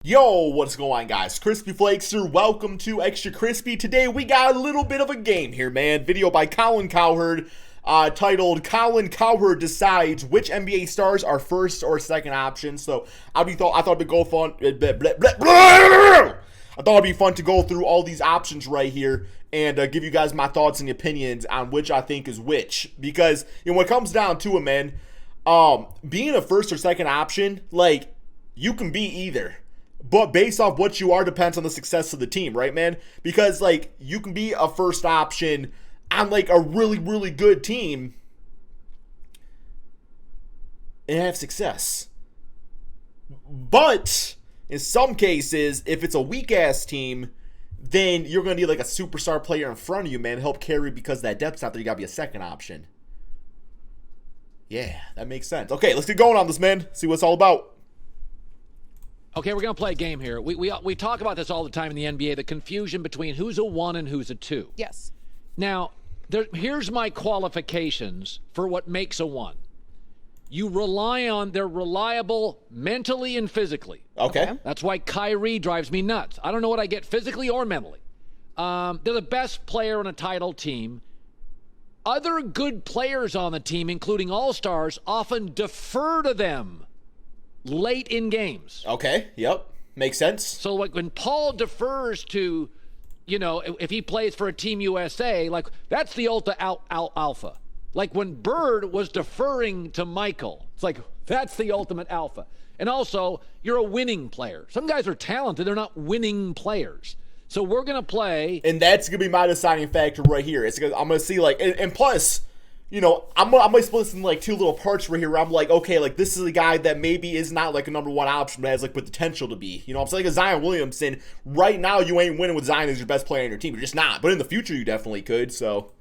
Yo, what's going on, guys? Crispy Flakes here. Welcome to Extra Crispy. Today we got a little bit of a game here, man. Video by Colin Cowherd, titled "Colin Cowherd decides which NBA stars are first or second options." So I thought it'd go fun. I thought it'd be fun to go through all these options right here and give you guys my thoughts and opinions on which I think is which. Because when it comes down to it, man, being a first or second option, like, you can be either. But based off what you are depends on the success of the team, right, man? Because, like, you can be a first option on, like, a really, really good team and have success. But in some cases, if it's a weak-ass team, then you're going to need, like, a superstar player in front of you, man, to help carry, because that depth's not there. You got to be a second option. Yeah, that makes sense. Okay, let's get going on this, man. See what it's all about. Okay, we're going to play a game here. We talk about this all the time in the NBA, the confusion between who's a 1 and who's a 2. Yes. Now, here's my qualifications for what makes a 1. You rely on they're reliable mentally and physically. Okay. That's why Kyrie drives me nuts. I don't know what I get physically or mentally. They're the best player on a title team. Other good players on the team, including all-stars, often defer to them late in games. Okay, yep. Makes sense. So, like, when Paul defers to, if he plays for a Team USA, like, that's the alpha. Like, when Bird was deferring to Michael, it's like, that's the ultimate alpha. And also, you're a winning player. Some guys are talented. They're not winning players. So we're going to play. And that's going to be my deciding factor right here. It's because I'm going to see, like, and plus, I'm going to split this in, like, two little parts right here where I'm like, okay, like, this is a guy that maybe is not, like, a number one option, but has, like, potential to be. I'm saying, like, a Zion Williamson, right now you ain't winning with Zion as your best player on your team. You're just not. But in the future, you definitely could, so.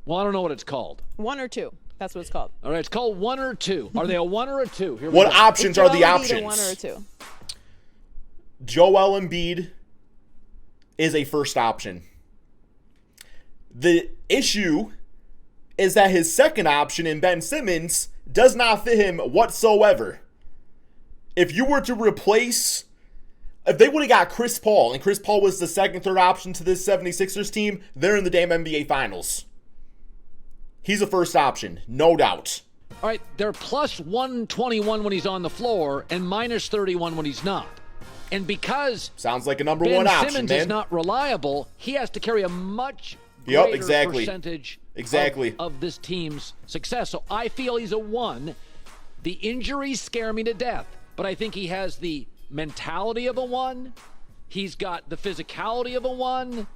Well, I don't know what it's called. 1 or 2. That's what it's called. All right, it's called 1 or 2. Are they a 1 or a 2? Here we what go. options are the options? 1 or a 2. Joel Embiid is a first option. The issue is that his second option in Ben Simmons does not fit him whatsoever. If you were to replace, if they would have got Chris Paul, and Chris Paul was the second, third option to this 76ers team, they're in the damn NBA Finals. He's a first option, no doubt. All right, they're plus 121 when he's on the floor and minus 31 when he's not. And because sounds like a number Ben one option, Simmons man. is not reliable, he has to carry a much Yep, greater percentage exactly. of this team's success. So I feel he's a 1. The injuries scare me to death, but I think he has the mentality of a 1. He's got the physicality of a 1.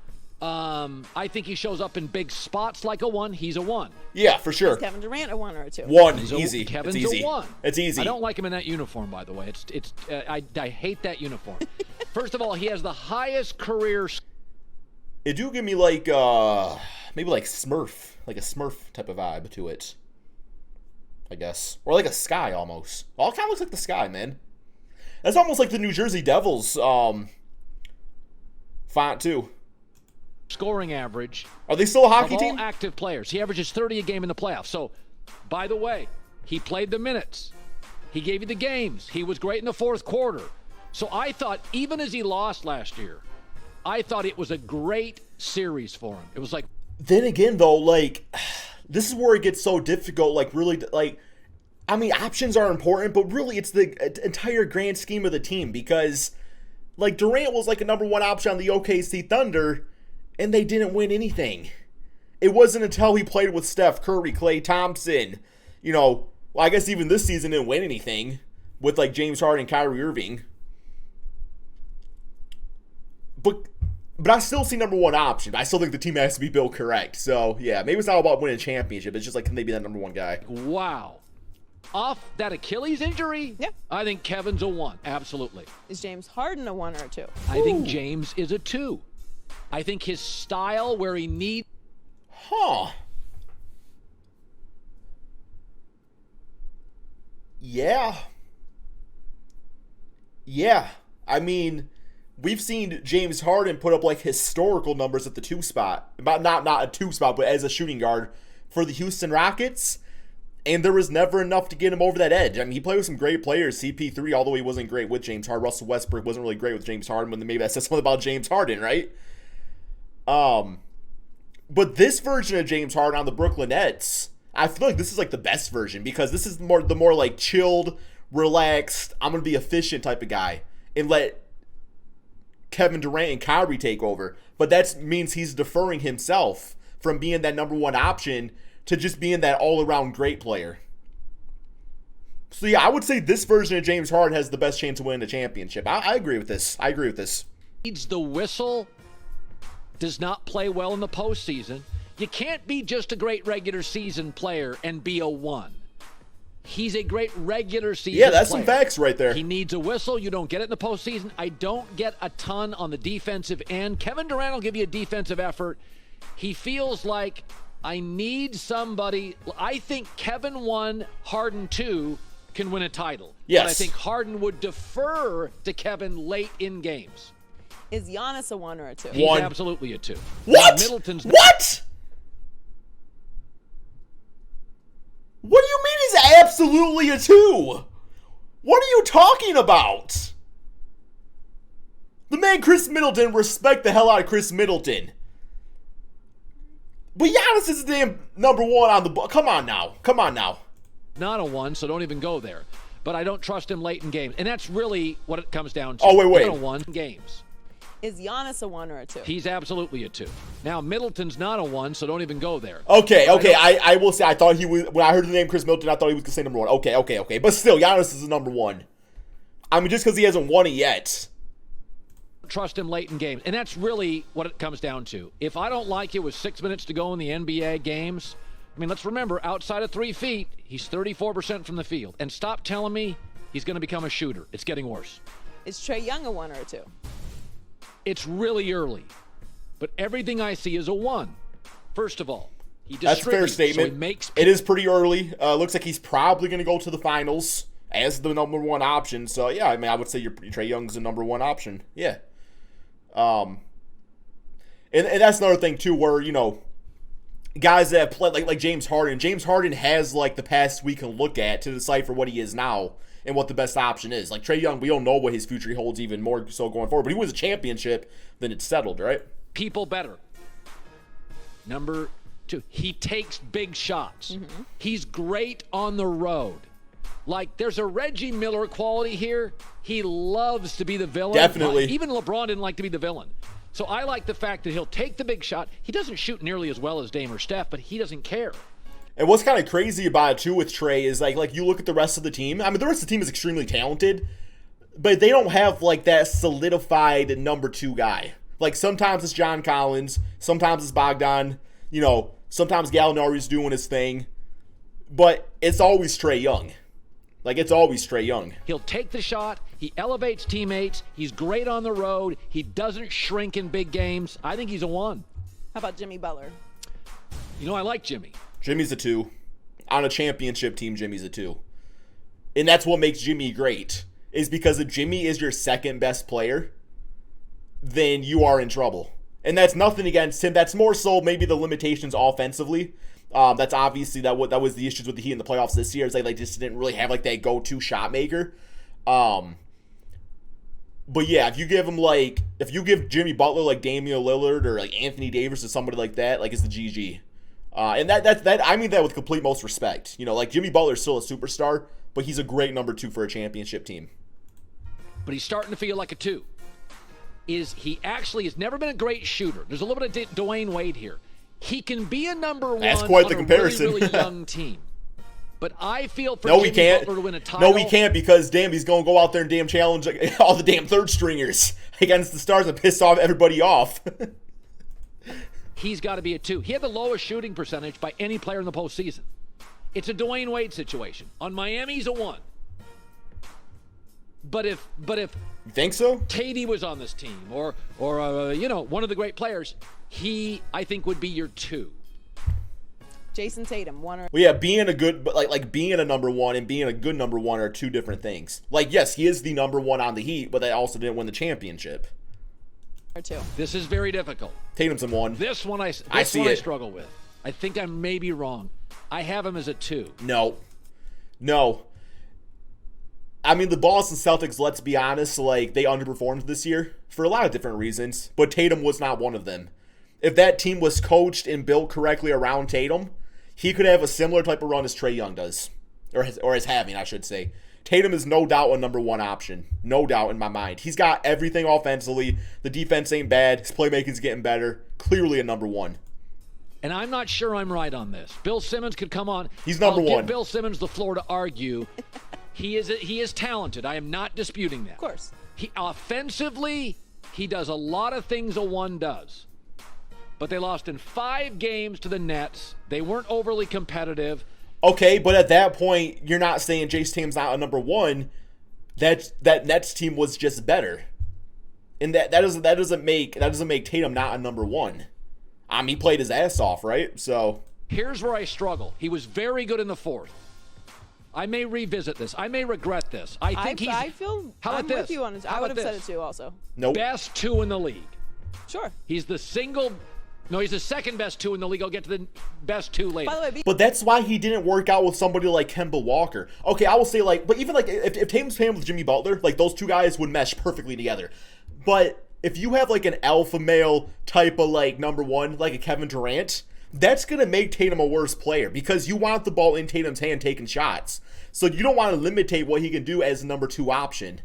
I think he shows up in big spots like a 1. He's a 1. Yeah, for sure. Is Kevin Durant a 1 or a 2? 1, easy. Kevin's it's easy. a 1. It's easy. I don't like him in that uniform, by the way. I hate that uniform. First of all, he has the highest career. It do give me like maybe like Smurf, like a Smurf type of vibe to it, I guess, or like a sky almost. All kind of looks like the sky, man. That's almost like the New Jersey Devils font too. Scoring average. Are they still a hockey of team? All active players. He averages 30 a game in the playoffs. So, by the way, he played the minutes. He gave you the games. He was great in the fourth quarter. So I thought, even as he lost last year, I thought it was a great series for him. It was like. Then again, though, like, this is where it gets so difficult. Like, really, like, I mean, options are important, but really it's the entire grand scheme of the team, because, like, Durant was like a number one option on the OKC Thunder, and they didn't win anything. It wasn't until he played with Steph Curry, Klay Thompson, well, I guess even this season didn't win anything with, like, James Harden and Kyrie Irving. But I still see number one option. I still think the team has to be built correct. So, yeah, maybe it's not all about winning a championship. It's just like, can they be that number one guy? Wow. Off that Achilles injury, yeah, I think Kevin's a 1. Absolutely. Is James Harden a 1 or a 2? I think James is a 2. I think his style where he needs. Huh. Yeah. Yeah. I mean, we've seen James Harden put up like historical numbers at the 2 spot. Not a 2 spot, but as a shooting guard for the Houston Rockets. And there was never enough to get him over that edge. I mean, he played with some great players. CP3, although he wasn't great with James Harden. Russell Westbrook wasn't really great with James Harden, but maybe that says something about James Harden, right? But this version of James Harden on the Brooklyn Nets, I feel like this is like the best version because this is the more like chilled, relaxed, I'm going to be efficient type of guy and let Kevin Durant and Kyrie take over. But that means he's deferring himself from being that number one option to just being that all-around great player. So yeah, I would say this version of James Harden has the best chance to win the championship. I agree with this. Needs the whistle, does not play well in the postseason. You can't be just a great regular season player and be a 1. He's a great regular season player. Yeah, that's some facts right there. He needs a whistle. You don't get it in the postseason. I don't get a ton on the defensive end. Kevin Durant will give you a defensive effort. He feels like I need somebody. I think Kevin 1, Harden 2 can win a title. Yes. But I think Harden would defer to Kevin late in games. Is Giannis a 1 or a 2? He's 1. absolutely a 2. What? Middleton's What? What do you mean he's absolutely a 2? What are you talking about? The man Chris Middleton, respect the hell out of Chris Middleton. But Giannis is the damn number 1 on the ball. Come on now. not a 1, so don't even go there. But I don't trust him late in games. And that's really what it comes down to. Oh, wait. Not a 1 games. Is Giannis a 1 or a 2? He's absolutely a 2. Now, Middleton's not a 1, so don't even go there. Okay. I will say I thought he was, when I heard the name Chris Middleton, I thought he was going to say number 1. Okay. But still, Giannis is the number 1. I mean, just because he hasn't won it yet. Trust him late in games. And that's really what it comes down to. If I don't like it with 6 minutes to go in the NBA games, I mean, let's remember, outside of 3 feet, he's 34% from the field. And stop telling me he's going to become a shooter. It's getting worse. Is Trae Young a 1 or a 2? It's really early. But everything I see is a 1. First of all, he That's a fair distributes, statement. so he makes it is pretty early. Looks like he's probably going to go to the finals as the number 1 option. So, yeah, I mean, I would say Trae Young's the number 1 option. Yeah. And that's another thing, too, where, you know, guys that play like James Harden. James Harden has, like, the past we can look at to decipher what he is now and what the best option is. Like, Trae Young, we don't know what his future holds even more so going forward. But he wins a championship, then it's settled, right? people better. Number 2, he takes big shots. Mm-hmm. He's great on the road. Like, there's a Reggie Miller quality here. He loves to be the villain. Definitely. Even LeBron didn't like to be the villain. So I like the fact that he'll take the big shot. He doesn't shoot nearly as well as Dame or Steph, but he doesn't care. And what's kind of crazy about it, too, with Trae is, like you look at the rest of the team. I mean, the rest of the team is extremely talented, but they don't have, like, that solidified number 2 guy. Like, sometimes it's John Collins. Sometimes it's Bogdan. You know, sometimes Gallinari's doing his thing. But it's always Trae Young. Like, it's always Trae Young. He'll take the shot. He elevates teammates. He's great on the road. He doesn't shrink in big games. I think he's a 1. How about Jimmy Butler? You know, I like Jimmy. Jimmy's a 2. On a championship team, Jimmy's a 2. And that's what makes Jimmy great. Is because if Jimmy is your second best player, then you are in trouble. And that's nothing against him. That's more so maybe the limitations offensively. That's obviously that was the issues with the Heat in the playoffs this year. Is they just didn't really have like that go-to shot maker. But yeah, if you give Jimmy Butler like Damian Lillard or like Anthony Davis or somebody like that, like it's the GG. And that I mean that with complete most respect. You know, like Jimmy Butler's still a superstar, but he's a great number 2 for a championship team. But he's starting to feel like a 2. He actually has never been a great shooter. There's a little bit of Dwayne Wade here. He can be a number 1 That's quite the on comparison. a really, really young team. But I feel for Jimmy Butler to win a title. No, he can't because, damn, he's going to go out there and damn challenge all the damn third stringers against the Stars and piss off everybody off. He's got to be a 2. He had the lowest shooting percentage by any player in the postseason. It's a Dwayne Wade situation. On Miami, he's a 1. But if you think so? Katie was on this team, or one of the great players, he I think would be your 2. Jayson Tatum, 1 or... Well, yeah, being a good, but like being a number 1 and being a good number 1 are 2 different things. Like, yes, he is the number 1 on the Heat, but they also didn't win the championship. Or 2. This is very difficult. Tatum's in 1. This one I struggle with. I think I may be wrong. I have him as a 2. No. I mean, the Boston Celtics, let's be honest, like, they underperformed this year for a lot of different reasons, but Tatum was not one of them. If that team was coached and built correctly around Tatum, he could have a similar type of run as Trae Young does, or is having, I should say. Tatum is no doubt a number 1 option. No doubt in my mind. He's got everything offensively. The defense ain't bad. His playmaking's getting better. Clearly a number 1. And I'm not sure I'm right on this. Bill Simmons could come on. He's number I'll 1. give Bill Simmons the floor to argue. He is talented. I am not disputing that. Of course. Offensively, he does a lot of things a 1 does. But they lost in 5 games to the Nets. They weren't overly competitive. Okay, but at that point, you're not saying Jayson Tatum's not a number 1. That Nets team was just better. And that doesn't make Tatum not a number 1. He played his ass off, right? So here's where I struggle. He was very good in the 4th. I may revisit this. I may regret this. I feel how about I'm this? with you on this. I would have said it too also. nope. Best 2 in the league. Sure. He's the second best 2 in the league. I'll get to the best 2 later. By the way, But that's why he didn't work out with somebody like Kemba Walker. Okay, I will say, like, but even like if Tatum's playing with Jimmy Butler, like, those 2 guys would mesh perfectly together. But if you have like an alpha male type of like number 1, like a Kevin Durant, that's gonna make Tatum a worse player because you want the ball in Tatum's hand taking shots. So you don't want to limitate what he can do as a number 2 option.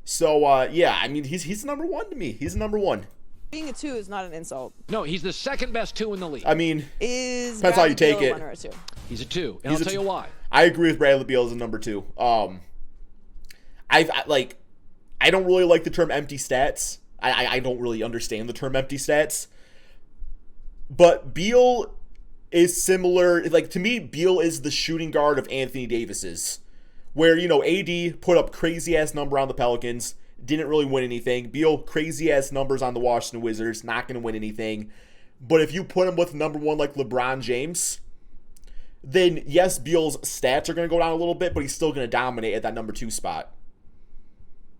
So yeah, I mean he's number 1 to me. He's number 1. being a 2 is not an insult. No, he's the second best 2 in the league. I mean, Is depends how you take Beal a it. 1 or a 2? He's a 2, and He's I'll a tell you two. why. I agree with Bradley Beal as a number 2. I don't really like the term empty stats. I don't really understand the term empty stats. But Beal is similar. Like, to me, Beal is the shooting guard of Anthony Davis's. Where, AD put up crazy-ass number on the Pelicans, didn't really win anything. Beal, crazy-ass numbers on the Washington Wizards, not going to win anything. But if you put him with number 1 like LeBron James, then yes, Beal's stats are going to go down a little bit, but he's still going to dominate at that number 2 spot.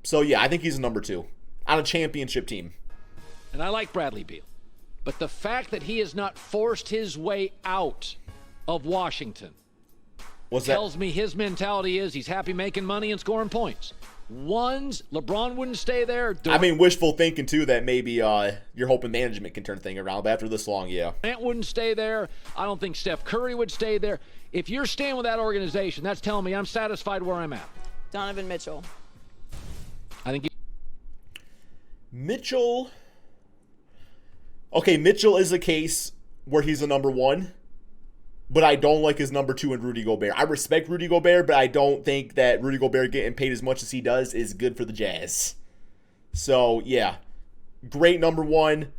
So yeah, I think he's a number 2 on a championship team. And I like Bradley Beal. But the fact that he has not forced his way out of Washington tells me his mentality is he's happy making money and scoring points. LeBron wouldn't stay there. I mean, wishful thinking too that maybe you're hoping management can turn thing around. But after this long, yeah. Durant wouldn't stay there. I don't think Steph Curry would stay there. If you're staying with that organization, that's telling me I'm satisfied where I'm at. Donovan Mitchell. I think Mitchell. Okay, Mitchell is a case where he's a number 1, but I don't like his number 2 in Rudy Gobert. I respect Rudy Gobert, but I don't think that Rudy Gobert getting paid as much as he does is good for the Jazz. So, yeah, great number 1.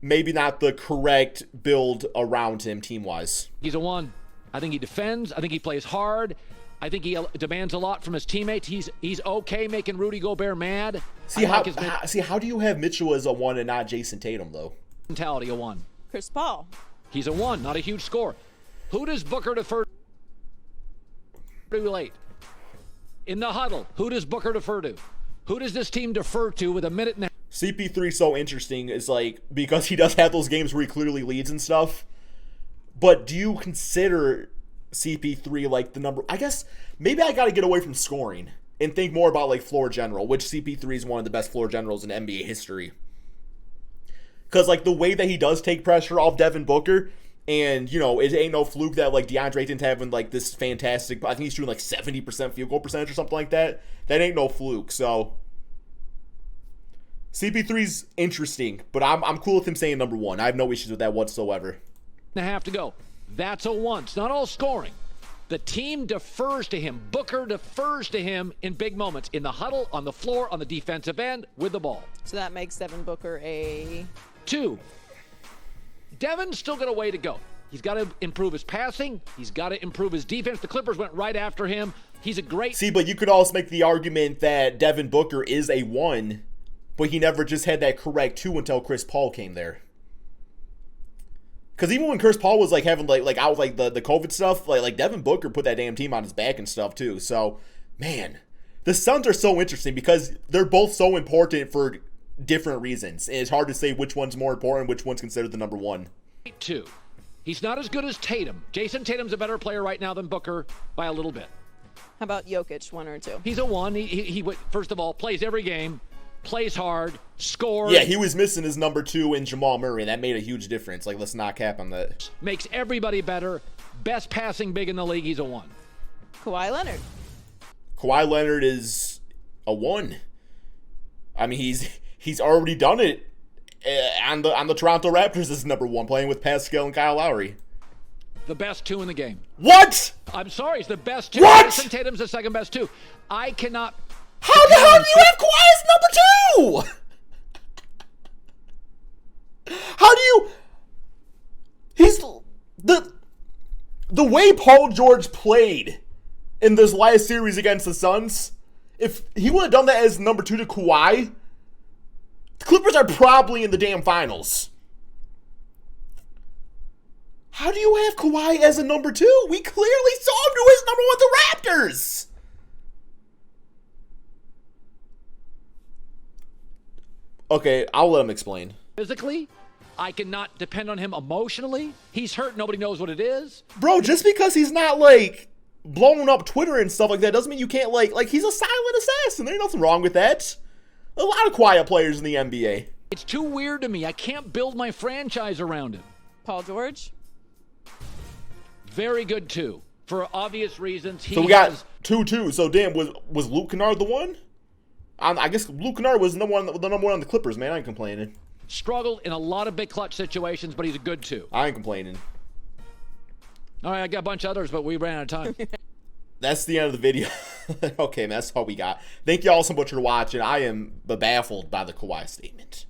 Maybe not the correct build around him team-wise. he's a 1. I think he defends. I think he plays hard. I think he demands a lot from his teammates. He's okay making Rudy Gobert mad. See, how do you have Mitchell as a 1 and not Jayson Tatum, though? Mentality a 1. Chris Paul. He's a 1, not a huge scorer. Who does Booker defer to late? In the huddle, who does Booker defer to? Who does this team defer to with a minute and a half? CP3 so interesting is like because he does have those games where he clearly leads and stuff. But do you consider CP3 like the number? I guess maybe I got to get away from scoring and think more about like floor general, which CP3 is one of the best floor generals in NBA history. Because like the way that he does take pressure off Devin Booker, and it ain't no fluke that like DeAndre didn't have like this fantastic. I think he's shooting like 70% field goal percentage or something like that. That ain't no fluke. So CP3's interesting, but I'm cool with him saying number 1. I have no issues with that whatsoever. And a half to go. That's a 1. It's not all scoring. The team defers to him. Booker defers to him in big moments. In the huddle, on the floor, on the defensive end, with the ball. So that makes Devin Booker a 2. Devin's still got a way to go. He's got to improve his passing. He's got to improve his defense. The Clippers went right after him. He's a great... See, but you could also make the argument that Devin Booker is a 1, but he never just had that correct 2 until Chris Paul came there. Because even when Chris Paul was like having like out like the COVID stuff, like Devin Booker put that damn team on his back and stuff too. So, man, the Suns are so interesting because they're both so important for different reasons. And it's hard to say which one's more important, which one's considered the number 1. 2. He's not as good as Tatum. Jayson Tatum's a better player right now than Booker by a little bit. How about Jokic, 1 or 2? He's a 1. He first of all, plays every game, plays hard, scores. Yeah, he was missing his number 2 in Jamal Murray, and that made a huge difference. Like, let's not cap on that. Makes everybody better. Best passing big in the league. He's a 1. Kawhi Leonard. Kawhi Leonard is a 1. I mean, he's already done it on the Toronto Raptors as number 1, playing with Pascal and Kyle Lowry. The best 2 in the game. What? I'm sorry, he's the best 2. What? Jayson Tatum's the second best 2. I cannot. How the hell do you have Kawhi as number 2? How do you? He's the way Paul George played in this last series against the Suns. If he would have done that as number 2 to Kawhi, the Clippers are probably in the damn finals. How do you have Kawhi as a number 2? We clearly saw him do his number 1 with the Raptors. Okay, I'll let him explain. Physically, I cannot depend on him emotionally. He's hurt. Nobody knows what it is. Bro, just because he's not, like, blowing up Twitter and stuff like that doesn't mean you can't, like he's a silent assassin. There's nothing wrong with that. A lot of quiet players in the NBA. It's too weird to me. I can't build my franchise around him. Paul George. Very good, too. For obvious reasons. So we got 2-2. So, damn, was Luke Kennard the one? I guess Luke Kennard was the number 1 on the Clippers, man. I ain't complaining. Struggled in a lot of big clutch situations, but he's a good 2. I ain't complaining. All right, I got a bunch of others, but we ran out of time. That's the end of the video. Okay, man, that's all we got. Thank you all so much for watching. I am baffled by the Kawhi statement.